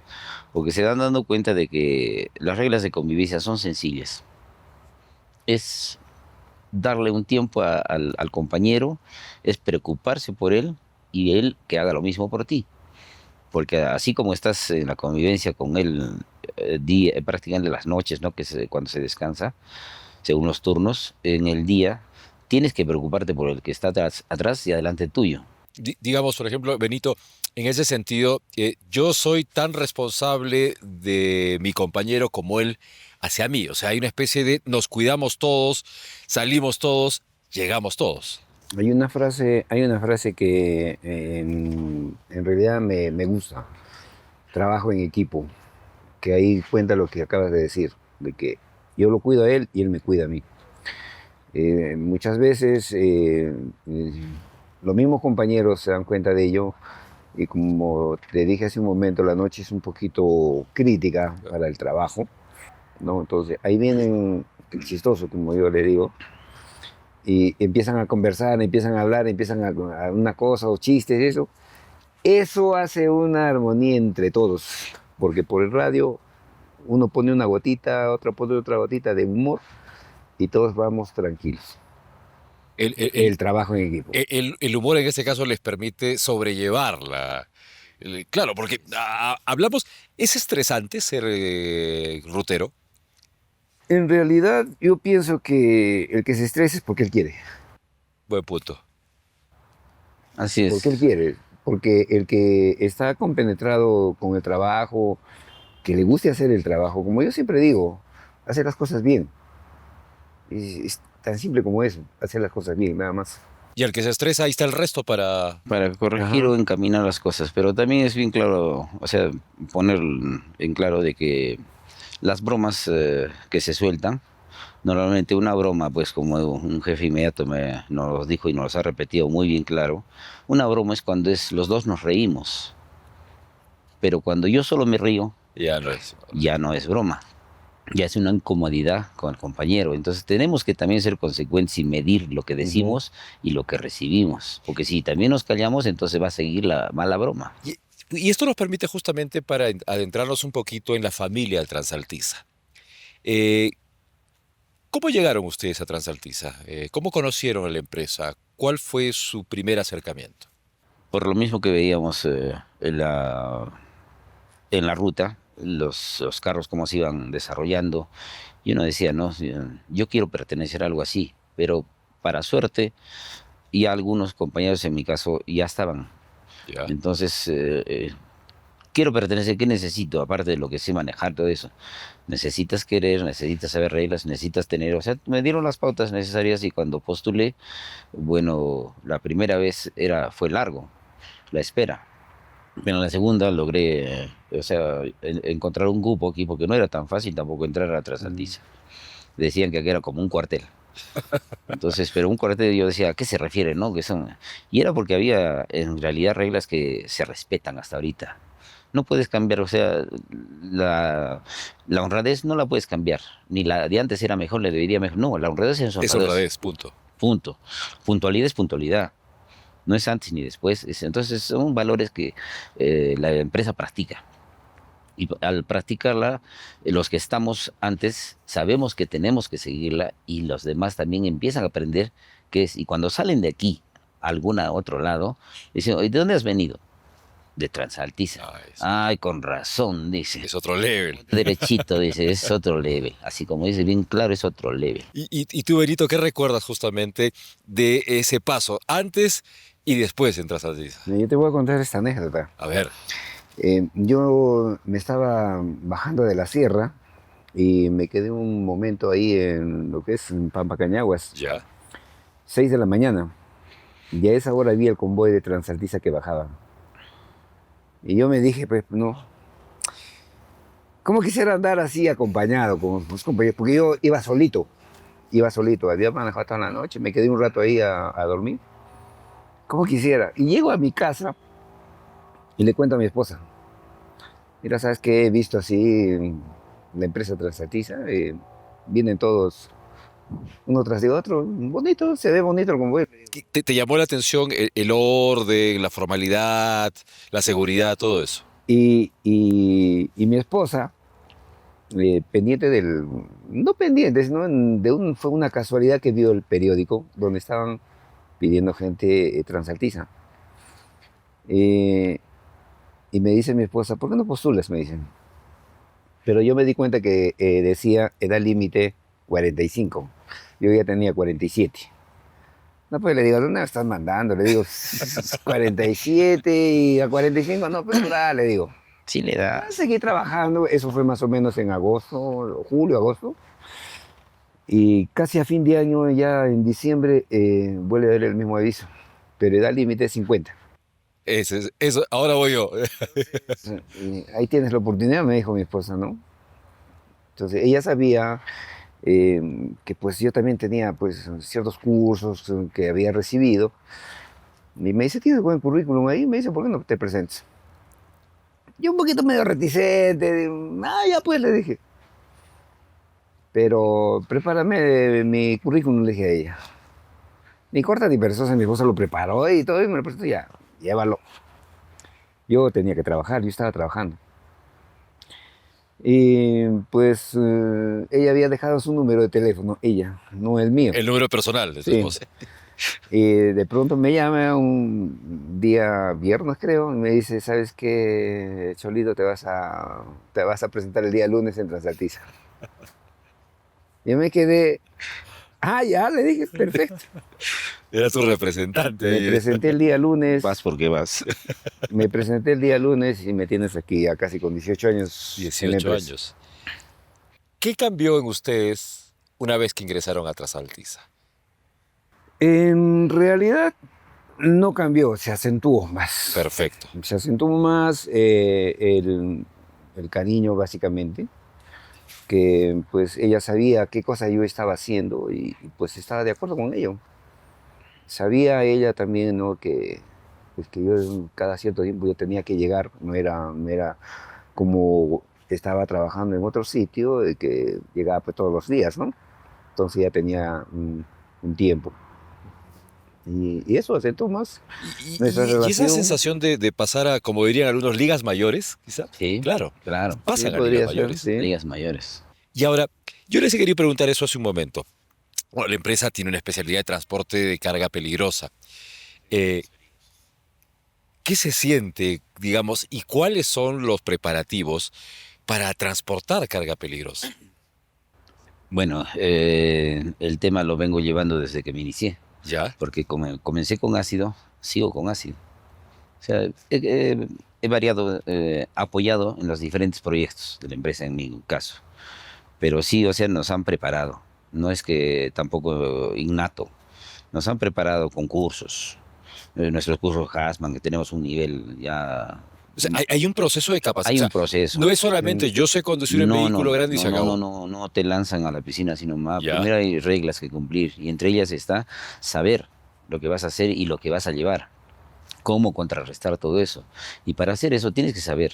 porque se van dando cuenta de que las reglas de convivencia son sencillas. Es darle un tiempo al compañero, es preocuparse por él y él que haga lo mismo por ti. Porque así como estás en la convivencia con él prácticamente las noches, ¿no? Cuando se descansa, según los turnos, en el día tienes que preocuparte por el que está atrás y adelante tuyo. Digamos, por ejemplo, Benito, en ese sentido, yo soy tan responsable de mi compañero como él hacia mí. O sea, hay una especie de nos cuidamos todos, salimos todos, llegamos todos. Hay una frase que en realidad me gusta. Trabajo en equipo, que ahí cuenta lo que acabas de decir, de que yo lo cuido a él y él me cuida a mí. Muchas veces los mismos compañeros se dan cuenta de ello y como te dije hace un momento, la noche es un poquito crítica para el trabajo, ¿no? Entonces ahí vienen, el chistoso, como yo le digo, y empiezan a conversar, empiezan a hablar, empiezan a una cosa o chistes, eso. Eso hace una armonía entre todos, porque por el radio uno pone una gotita, otro pone otra gotita de humor y todos vamos tranquilos. El trabajo en equipo. El humor en este caso les permite sobrellevar claro, porque hablamos, ¿es estresante ser rutero? En realidad yo pienso que el que se estresa es porque él quiere. Buen punto. Así es. Porque él quiere. Porque el que está compenetrado con el trabajo, que le guste hacer el trabajo, como yo siempre digo, hacer las cosas bien. Es tan simple como eso, hacer las cosas bien, nada más. Y el que se estresa, ahí está el resto para... Para corregir o encaminar las cosas, pero también es bien claro, o sea, poner en claro de que las bromas que se sueltan, normalmente una broma, pues como un jefe inmediato nos lo dijo y nos los ha repetido muy bien claro, una broma es cuando los dos nos reímos, pero cuando yo solo me río, ya no es broma, ya es una incomodidad con el compañero. Entonces tenemos que también ser consecuentes y medir lo que decimos y lo que recibimos, porque si también nos callamos, entonces va a seguir la mala broma. Y esto nos permite justamente para adentrarnos un poquito en la familia del Transaltiza. ¿Cómo llegaron ustedes a Transaltiza? ¿Cómo conocieron a la empresa? ¿Cuál fue su primer acercamiento? Por lo mismo que veíamos en la ruta, los carros cómo se iban desarrollando, y uno decía, no, yo quiero pertenecer a algo así, pero para suerte, y algunos compañeros en mi caso ya estaban. Ya. Entonces, quiero pertenecer, ¿qué necesito? Aparte de lo que sé manejar, todo eso. Necesitas querer, necesitas saber reglas, necesitas tener, o sea, me dieron las pautas necesarias y cuando postulé, bueno, la primera vez fue largo, la espera. Pero en la segunda logré, o sea, encontrar un grupo aquí, porque no era tan fácil tampoco entrar a Transaltiza. Decían que aquí era como un cuartel. Entonces, pero un cuartel yo decía, ¿a qué se refiere, no? Y era porque había en realidad reglas que se respetan hasta ahorita. No puedes cambiar, o sea, la honradez no la puedes cambiar. Ni la de antes era mejor, le debería mejor. No, la honradez es honradez. Es honradez, punto. Punto. Puntualidad es puntualidad. No es antes ni después. Entonces son valores que la empresa practica. Y al practicarla, los que estamos antes sabemos que tenemos que seguirla y los demás también empiezan a aprender qué es. Y cuando salen de aquí a algún otro lado, dicen, ¿de dónde has venido? De Transaltiza. Ay, con razón, dice. Es otro level. Derechito, dice, es otro level. Así como dice bien claro, es otro level. Y tú, Benito, ¿qué recuerdas justamente de ese paso antes y después en Transaltiza? Yo te voy a contar esta anécdota. A ver. Yo me estaba bajando de la sierra y me quedé un momento ahí en lo que es en Pampacañaguas. Ya. 6 de la mañana. Y a esa hora vi el convoy de Transaltiza que bajaba. Y yo me dije, pues, no. ¿Cómo quisiera andar así acompañado con los compañeros? Porque yo iba solito. Había manejado toda la noche. Me quedé un rato ahí a dormir. ¿Cómo quisiera? Y llego a mi casa y le cuento a mi esposa. Mira, ¿sabes qué? He visto así la empresa Transaltiza. Vienen todos uno tras de otro. Bonito, se ve bonito el convoy. ¿Te llamó la atención el orden, la formalidad, la seguridad, todo eso? Y mi esposa, pendiente no pendiente, sino fue una casualidad que vio el periódico donde estaban pidiendo gente Transaltiza. Y me dice mi esposa, ¿por qué no postulas? Me dicen. Pero yo me di cuenta que decía edad límite 45. Yo ya tenía 47. No, pues le digo, ¿dónde me estás mandando? Le digo, 47 y a 45, no, pues le digo. Sí le da. Seguí trabajando, eso fue más o menos en agosto, julio, agosto. Y casi a fin de año, ya en diciembre, vuelve a ver el mismo aviso. Pero edad límite 50. Eso, ahora voy yo. Y ahí tienes la oportunidad, me dijo mi esposa, ¿no? Entonces ella sabía que pues yo también tenía pues ciertos cursos que había recibido. Y me dice, tienes buen currículum ahí, me dice, ¿por qué no te presentes? Yo un poquito medio reticente, ya pues le dije. Pero prepárame mi currículum, le dije a ella. Ni corta ni perezosa, mi esposa lo preparó y todo, y me lo presentó, ya, llévalo. Yo tenía que trabajar, yo estaba trabajando. Y pues ella había dejado su número de teléfono, ella, no el mío. El número personal de su Sí. esposa. Y de pronto me llama un día viernes, creo, y me dice, ¿sabes qué, Cholito? Te vas a presentar el día lunes en Transaltiza. Yo me quedé, ya, le dije, perfecto. Era su representante. Me presenté el día lunes. Vas porque vas. Me presenté el día lunes y me tienes aquí ya casi con 18 años. en la 18 empresa. años. ¿Qué cambió en ustedes una vez que ingresaron a Transaltiza? En realidad no cambió, se acentuó más. Perfecto. Se acentuó más el cariño, básicamente, que pues ella sabía qué cosa yo estaba haciendo y pues estaba de acuerdo con ello. Sabía ella también, ¿no?, pues, que yo cada cierto tiempo yo tenía que llegar, no era como estaba trabajando en otro sitio, de que llegaba pues todos los días, ¿no? Entonces ya tenía un tiempo. Y eso acentuó más nuestra Y esa relación. sensación de pasar a, como dirían algunos, ligas mayores, quizá. Sí, Claro, claro. pasan Sí, a podría ligas ser, mayores. sí. Ligas mayores. Y ahora, yo les he querido preguntar eso hace un momento. Bueno, la empresa tiene una especialidad de transporte de carga peligrosa. ¿Qué se siente, digamos, y cuáles son los preparativos para transportar carga peligrosa? Bueno, el tema lo vengo llevando desde que me inicié, ¿Ya? porque comencé con ácido, sigo con ácido. O sea, he variado, apoyado en los diferentes proyectos de la empresa en mi caso. Pero sí, o sea, nos han preparado. No es que tampoco innato. Nos han preparado con cursos. Nuestros cursos Hasman, que tenemos un nivel ya... O sea, hay un proceso de Hay capacitación. un proceso. No es solamente yo sé conducir un vehículo grande y se acabó. No te lanzan a la piscina, sino más. Ya. Primero hay reglas que cumplir y entre ellas está saber lo que vas a hacer y lo que vas a llevar. Cómo contrarrestar todo eso. Y para hacer eso tienes que saber.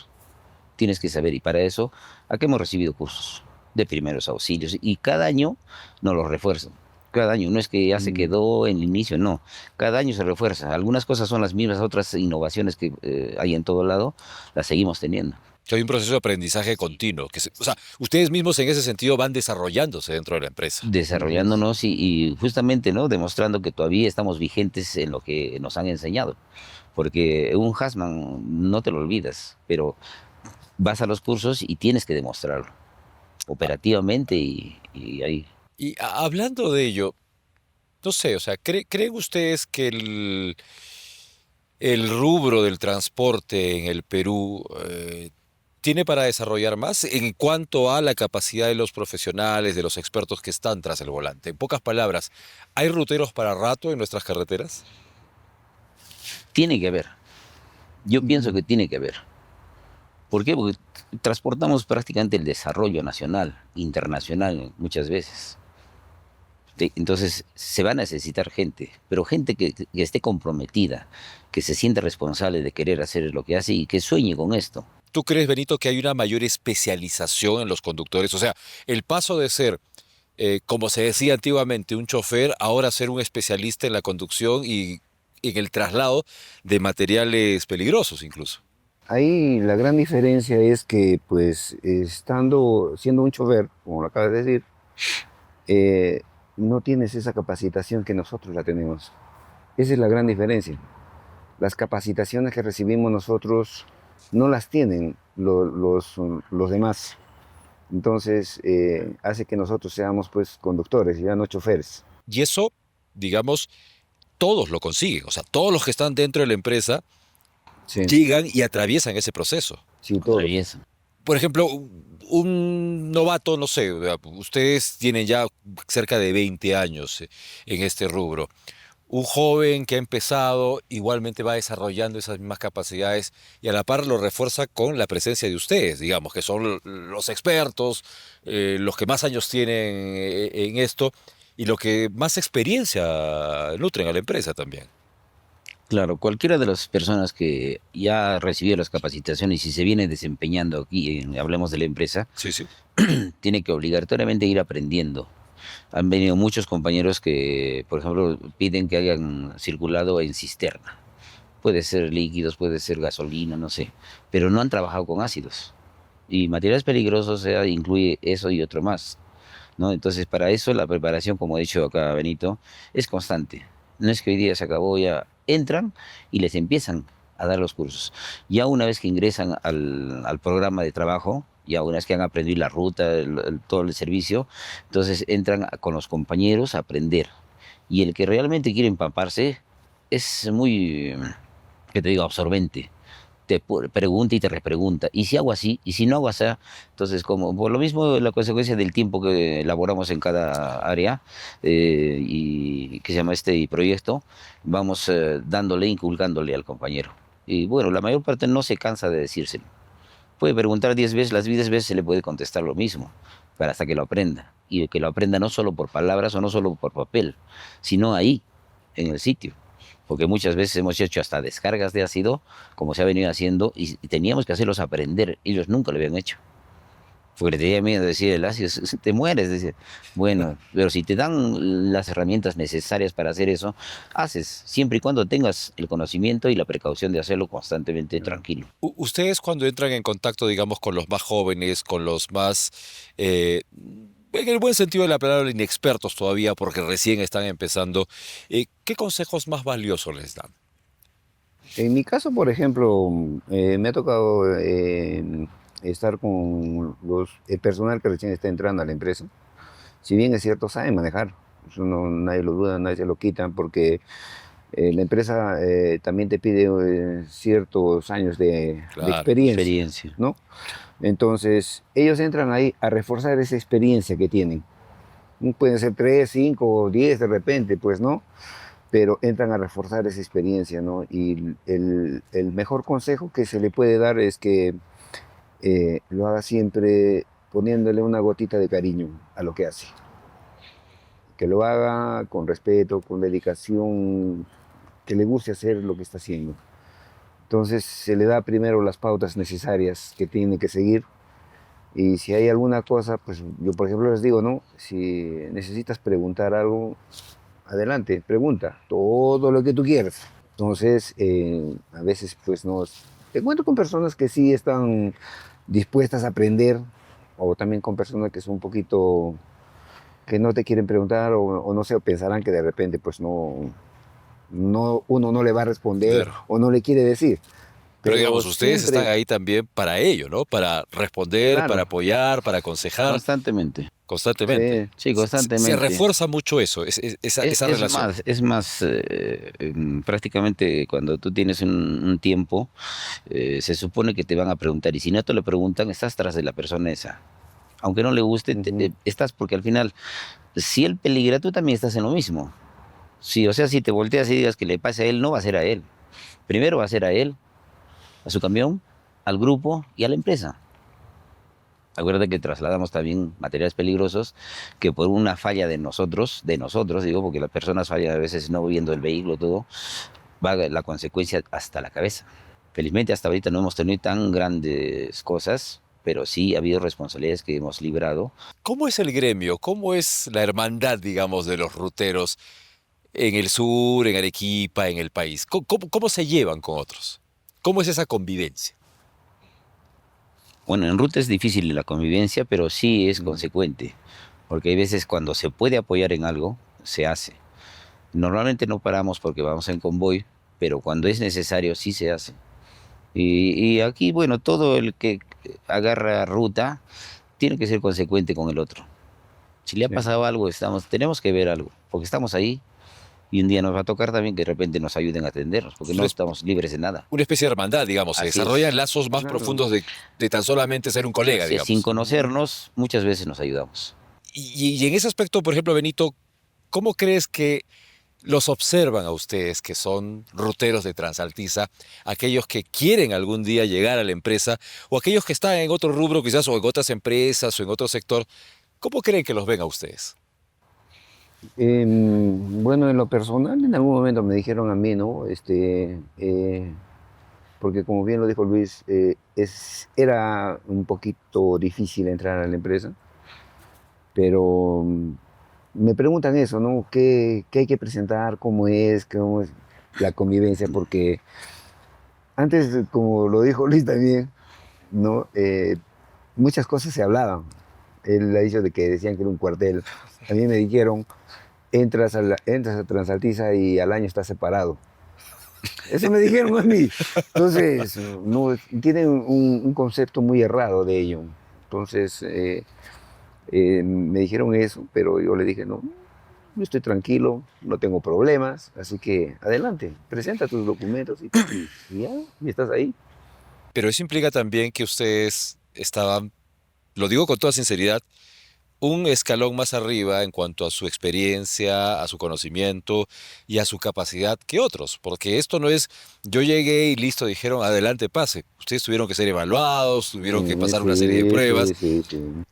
Y para eso, aquí hemos recibido cursos de primeros auxilios y cada año nos los refuerzan. Cada año, no es que ya se quedó en el inicio, no. Cada año se refuerza. Algunas cosas son las mismas, otras innovaciones que hay en todo lado, las seguimos teniendo. Que hay un proceso de aprendizaje continuo. O sea, ustedes mismos en ese sentido van desarrollándose dentro de la empresa. Desarrollándonos y justamente, ¿no?, demostrando que todavía estamos vigentes en lo que nos han enseñado. Porque un Hasman no te lo olvidas, pero vas a los cursos y tienes que demostrarlo operativamente y ahí. Y hablando de ello, no sé, o sea, ¿creen ustedes que el rubro del transporte en el Perú tiene para desarrollar más en cuanto a la capacidad de los profesionales, de los expertos que están tras el volante? En pocas palabras, ¿hay ruteros para rato en nuestras carreteras? Tiene que haber. Yo pienso que tiene que haber. ¿Por qué? Porque transportamos prácticamente el desarrollo nacional, internacional muchas veces. Entonces se va a necesitar gente, pero gente que esté comprometida, que se siente responsable de querer hacer lo que hace y que sueñe con esto. ¿Tú crees, Benito, que hay una mayor especialización en los conductores? O sea, el paso de ser, como se decía antiguamente, un chofer, ahora ser un especialista en la conducción y en el traslado de materiales peligrosos incluso. Ahí la gran diferencia es que, pues, siendo un chofer, como lo acabas de decir, no tienes esa capacitación que nosotros la tenemos. Esa es la gran diferencia. Las capacitaciones que recibimos nosotros no las tienen los demás. Entonces, hace que nosotros seamos pues conductores, ya no choferes. Y eso, digamos, todos lo consiguen. O sea, todos los que están dentro de la empresa Sí, llegan y atraviesan ese proceso. sí, todos. Atraviesa. Por ejemplo, un novato, no sé, ustedes tienen ya cerca de 20 años en este rubro. Un joven que ha empezado igualmente va desarrollando esas mismas capacidades y a la par lo refuerza con la presencia de ustedes, digamos, que son los expertos, los que más años tienen en esto y los que más experiencia nutren a la empresa también. Claro, cualquiera de las personas que ya ha recibido las capacitaciones y se viene desempeñando aquí, hablemos de la empresa, Sí, sí. tiene que obligatoriamente ir aprendiendo. Han venido muchos compañeros que, por ejemplo, piden que hayan circulado en cisterna. Puede ser líquidos, puede ser gasolina, no sé, pero no han trabajado con ácidos. Y materiales peligrosos incluye eso y otro más, ¿no? Entonces, para eso la preparación, como ha dicho acá Benito, es constante. No es que hoy día se acabó, ya entran y les empiezan a dar los cursos. Ya una vez que ingresan al programa de trabajo, ya una vez que han aprendido la ruta, todo el servicio, entonces entran con los compañeros a aprender. Y el que realmente quiere empaparse es muy, ¿qué te digo?, absorbente. Pregunta y te repregunta. ¿Y si hago así? ¿Y si no hago así? Entonces, como por lo mismo, la consecuencia del tiempo que elaboramos en cada área y que se llama este proyecto, vamos dándole, inculcándole al compañero. Y bueno, la mayor parte no se cansa de decírselo. Puede preguntar 10 veces, las 10 veces se le puede contestar lo mismo, para hasta que lo aprenda. Y que lo aprenda no solo por palabras o no solo por papel, sino ahí, en el sitio. Porque muchas veces hemos hecho hasta descargas de ácido, como se ha venido haciendo, y teníamos que hacerlos aprender. Ellos nunca lo habían hecho. Porque tenía miedo de decir el ácido, te mueres. Decía. Bueno, pero si te dan las herramientas necesarias para hacer eso, haces, siempre y cuando tengas el conocimiento y la precaución de hacerlo constantemente tranquilo. Ustedes cuando entran en contacto, digamos, con los más jóvenes, con los más, en el buen sentido de la palabra, inexpertos todavía, porque recién están empezando, ¿qué consejos más valiosos les dan? En mi caso, por ejemplo, me ha tocado estar con el personal que recién está entrando a la empresa. Si bien es cierto, saben manejar, eso nadie lo duda, nadie se lo quita, porque la empresa también te pide ciertos años de Claro, Experiencia. ¿no? Entonces, ellos entran ahí a reforzar esa experiencia que tienen. Pueden ser 3, 5 o 10 de repente, pues, ¿no? Pero entran a reforzar esa experiencia, ¿no? Y el mejor consejo que se le puede dar es que lo haga siempre poniéndole una gotita de cariño a lo que hace. Que lo haga con respeto, con dedicación, que le guste hacer lo que está haciendo. Entonces se le da primero las pautas necesarias que tiene que seguir y si hay alguna cosa, pues yo por ejemplo les digo, ¿no? Si necesitas preguntar algo, adelante, pregunta todo lo que tú quieras. Entonces, a veces pues no, te encuentro con personas que sí están dispuestas a aprender o también con personas que son un poquito, que no te quieren preguntar o no sé, o pensarán que de repente pues uno no le va a responder Claro. o no le quiere decir. Pero digamos, ustedes siempre, están ahí también para ello, ¿no? Para responder, claro, para apoyar, para aconsejar Constantemente. constantemente. sí, Sí, Se constantemente. refuerza mucho eso, esa relación. Es más prácticamente cuando tú tienes un tiempo, se supone que te van a preguntar y si no te lo preguntan, estás tras de la persona esa. Aunque no le guste, Ujú. estás porque al final, si él peligra, tú también estás en lo mismo. Sí, o sea, si te volteas y digas que le pase a él, no va a ser a él. Primero va a ser a él, a su camión, al grupo y a la empresa. Acuérdate que trasladamos también materiales peligrosos que por una falla de nosotros, digo, porque las personas fallan a veces no viendo el vehículo, todo, va la consecuencia hasta la cabeza. Felizmente hasta ahorita no hemos tenido tan grandes cosas, pero sí ha habido responsabilidades que hemos librado. ¿Cómo es el gremio? ¿Cómo es la hermandad, digamos, de los ruteros en el sur, en Arequipa, en el país? ¿Cómo se llevan con otros? ¿Cómo es esa convivencia? Bueno, en ruta es difícil la convivencia, pero sí es consecuente, porque hay veces cuando se puede apoyar en algo, se hace. Normalmente no paramos porque vamos en convoy, pero cuando es necesario sí se hace. Y aquí, bueno, todo el que agarra ruta tiene que ser consecuente con el otro. Si le ha Sí. pasado algo, tenemos que ver algo, porque estamos ahí y un día nos va a tocar también que de repente nos ayuden a atendernos, porque no Pues- estamos libres de nada. Una especie de hermandad, digamos, se Así es. desarrollan lazos más Claro. profundos de tan solamente ser un colega, Así es, digamos. sin conocernos, muchas veces nos ayudamos. Y en ese aspecto, por ejemplo, Benito, ¿cómo crees que los observan a ustedes que son ruteros de Transaltiza, aquellos que quieren algún día llegar a la empresa o aquellos que están en otro rubro quizás o en otras empresas o en otro sector? ¿Cómo creen que los ven a ustedes? Bueno, en lo personal, en algún momento me dijeron a mí, ¿no? Porque como bien lo dijo Luis, era un poquito difícil entrar a la empresa, pero me preguntan eso, ¿no? ¿Qué hay que presentar? ¿Cómo es la convivencia? Porque antes, como lo dijo Luis también, ¿no? Muchas cosas se hablaban. Él ha dicho de que decían que era un cuartel. A mí me dijeron, entras a Transaltiza y al año estás separado. Eso me dijeron a mí. Entonces, no, tienen un concepto muy errado de ello. Entonces, me dijeron eso, pero yo le dije, no, yo estoy tranquilo, no tengo problemas, así que adelante, presenta tus documentos y ya, y estás ahí. Pero eso implica también que ustedes estaban, lo digo con toda sinceridad, un escalón más arriba en cuanto a su experiencia, a su conocimiento y a su capacidad que otros, porque esto no es, yo llegué y listo, dijeron, adelante, pase. Ustedes tuvieron que ser evaluados, tuvieron que pasar una serie de pruebas. Sí.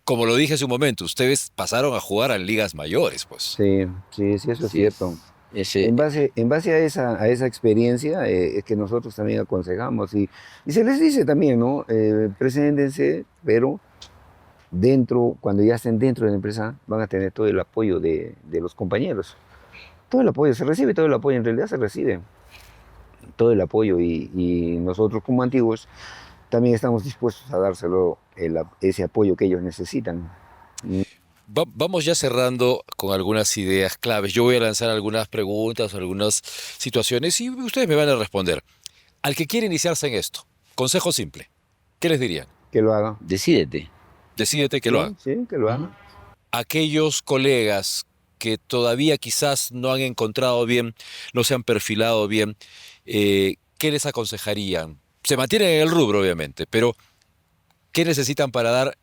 Como lo dije hace un momento, ustedes pasaron a jugar a ligas mayores, pues. Sí, eso es Sí. cierto. Ese, En base a esa experiencia es que nosotros también aconsejamos y se les dice también, ¿no? Preséntense, pero cuando ya estén dentro de la empresa, van a tener todo el apoyo de los compañeros. Todo el apoyo, se recibe todo el apoyo, en realidad se recibe todo el apoyo y nosotros como antiguos también estamos dispuestos a dárselo ese apoyo que ellos necesitan. Vamos ya cerrando con algunas ideas claves. Yo voy a lanzar algunas preguntas, algunas situaciones y ustedes me van a responder. Al que quiere iniciarse en esto, consejo simple, ¿qué les dirían? Que lo haga. decídete. Decídete que lo haga. Sí, que lo haga. Aquellos colegas que todavía quizás no han encontrado bien, no se han perfilado bien, ¿qué les aconsejarían? Se mantienen en el rubro, obviamente, pero ¿qué necesitan para dar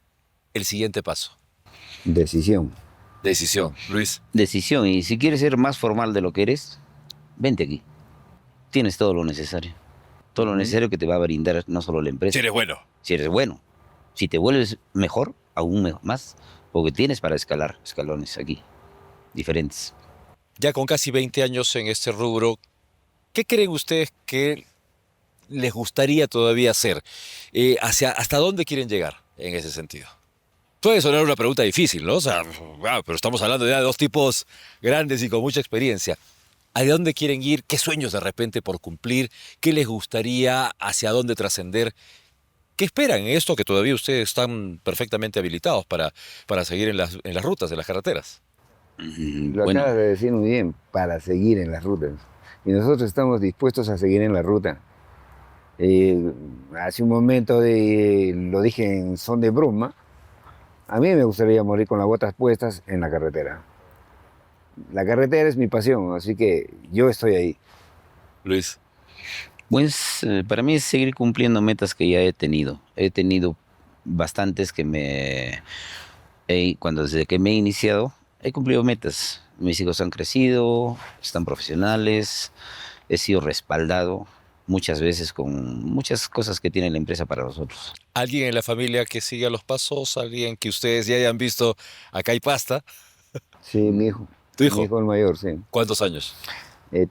el siguiente paso? Decisión. Decisión. Luis. Decisión. Y si quieres ser más formal de lo que eres, vente aquí. Tienes todo lo necesario. Todo lo necesario que te va a brindar no solo la empresa. Si eres bueno. Si eres bueno. Si te vuelves mejor, aún más, porque tienes para escalar escalones aquí, diferentes. Ya con casi 20 años en este rubro, ¿qué creen ustedes que les gustaría todavía hacer? ¿Hasta dónde quieren llegar en ese sentido? Puede sonar una pregunta difícil, ¿no? O sea, wow, pero estamos hablando ya de dos tipos grandes y con mucha experiencia. ¿A dónde quieren ir? ¿Qué sueños de repente por cumplir? ¿Qué les gustaría? ¿Hacia dónde trascender? ¿Qué esperan en esto que todavía ustedes están perfectamente habilitados para seguir en las rutas, en las carreteras? Lo Bueno, acabas de decir muy bien, para seguir en las rutas. Y nosotros estamos dispuestos a seguir en la ruta. Hace un momento lo dije en son de broma, a mí me gustaría morir con las botas puestas en la carretera. La carretera es mi pasión, así que yo estoy ahí. Luis. pues para mí es seguir cumpliendo metas que ya he tenido. He tenido bastantes desde que me he iniciado, he cumplido metas. Mis hijos han crecido, están profesionales, he sido respaldado muchas veces con muchas cosas que tiene la empresa para nosotros. ¿Alguien en la familia que siga los pasos? ¿Alguien que ustedes ya hayan visto? Acá hay pasta. Sí, mi hijo. ¿Tu hijo? Mi hijo el mayor, sí. ¿Cuántos años?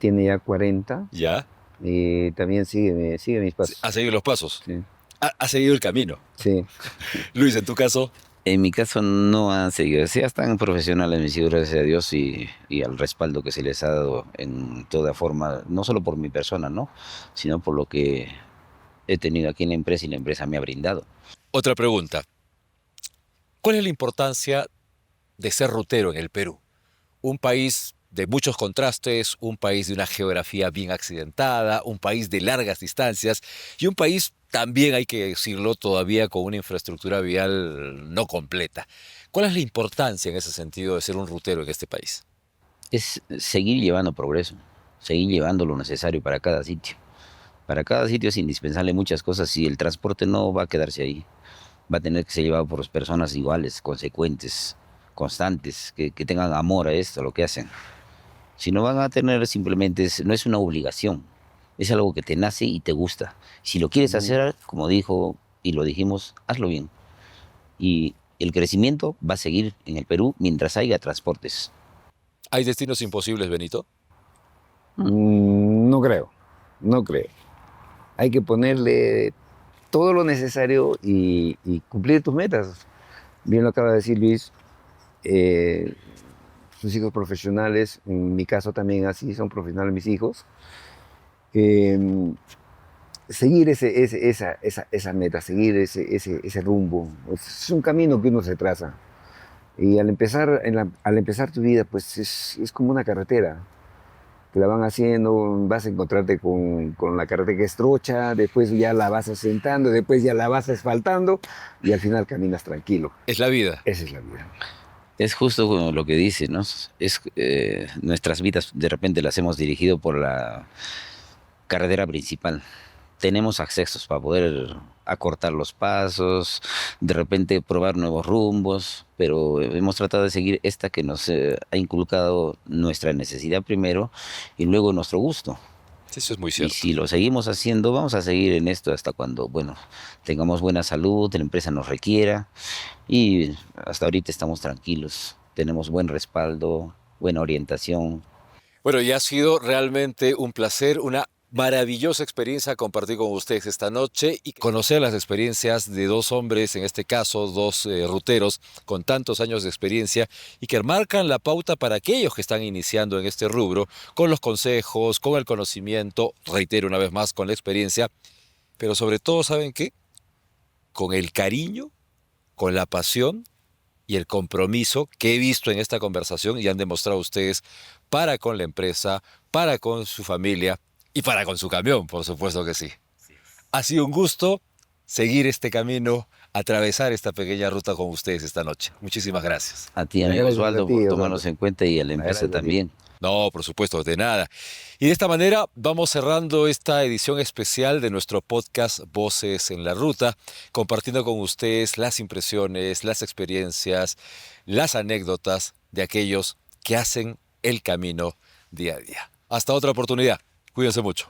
Tiene ya 40 ¿Ya? y también sigue mis pasos. ¿Ha seguido los pasos? Sí, Ha seguido el camino. sí. Luis, en tu caso, En mi caso no han seguido, ya están profesionales mis hijos, gracias a Dios, y al respaldo que se les ha dado en toda forma, no solo por mi persona, ¿no? Sino por lo que he tenido aquí en la empresa y la empresa me ha brindado. otra pregunta. ¿Cuál es la importancia de ser rutero en el Perú? Un país de muchos contrastes, un país de una geografía bien accidentada, un país de largas distancias y un país también hay que decirlo, todavía con una infraestructura vial no completa. ¿Cuál es la importancia en ese sentido de ser un rutero en este país? Es seguir llevando progreso, seguir llevando lo necesario para cada sitio. Para cada sitio es indispensable muchas cosas y el transporte no va a quedarse ahí. Va a tener que ser llevado por personas iguales, consecuentes, constantes, que tengan amor a esto, a lo que hacen. Si no van a tener simplemente, no es una obligación, es algo que te nace y te gusta. Si lo quieres hacer, como dijo y lo dijimos, hazlo bien. Y el crecimiento va a seguir en el Perú mientras haya transportes. ¿Hay destinos imposibles, Benito? No creo, no creo. Hay que ponerle todo lo necesario y cumplir tus metas. Bien lo acaba de decir Luis, sus hijos profesionales, en mi caso también así, son profesionales mis hijos. Eh, Seguir esa meta, seguir ese rumbo. Es un camino que uno se traza. Y al empezar, al empezar tu vida, pues es como una carretera. Te la van haciendo, vas a encontrarte con la carretera que es trocha, después ya la vas asentando, después ya la vas asfaltando y al final caminas tranquilo. Es la vida. Esa es la vida. Es justo como lo que dice, ¿no? Nuestras vidas de repente las hemos dirigido por la carretera principal. Tenemos accesos para poder acortar los pasos, de repente probar nuevos rumbos, pero hemos tratado de seguir esta que nos ha inculcado nuestra necesidad primero y luego nuestro gusto. Eso es muy Y cierto. si lo seguimos haciendo, vamos a seguir en esto hasta cuando, bueno, tengamos buena salud, la empresa nos requiera y hasta ahorita estamos tranquilos, tenemos buen respaldo, buena orientación. Bueno, y ha sido realmente un placer, una maravillosa experiencia compartir con ustedes esta noche y conocer las experiencias de dos hombres, en este caso dos ruteros con tantos años de experiencia y que marcan la pauta para aquellos que están iniciando en este rubro, con los consejos, con el conocimiento, reitero una vez más, con la experiencia, pero sobre todo, ¿saben qué? Con el cariño, con la pasión y el compromiso que he visto en esta conversación y han demostrado ustedes para con la empresa, para con su familia y para con su camión, por supuesto que sí. Ha sido un gusto seguir este camino, atravesar esta pequeña ruta con ustedes esta noche. Muchísimas gracias. A ti, amigo Gracias a Osvaldo, ti, por Osvaldo. tomarnos en cuenta y a la empresa Gracias a ti. también. No, por supuesto, de nada. Y de esta manera vamos cerrando esta edición especial de nuestro podcast Voces en la Ruta, compartiendo con ustedes las impresiones, las experiencias, las anécdotas de aquellos que hacen el camino día a día. Hasta otra oportunidad. Cuídense mucho.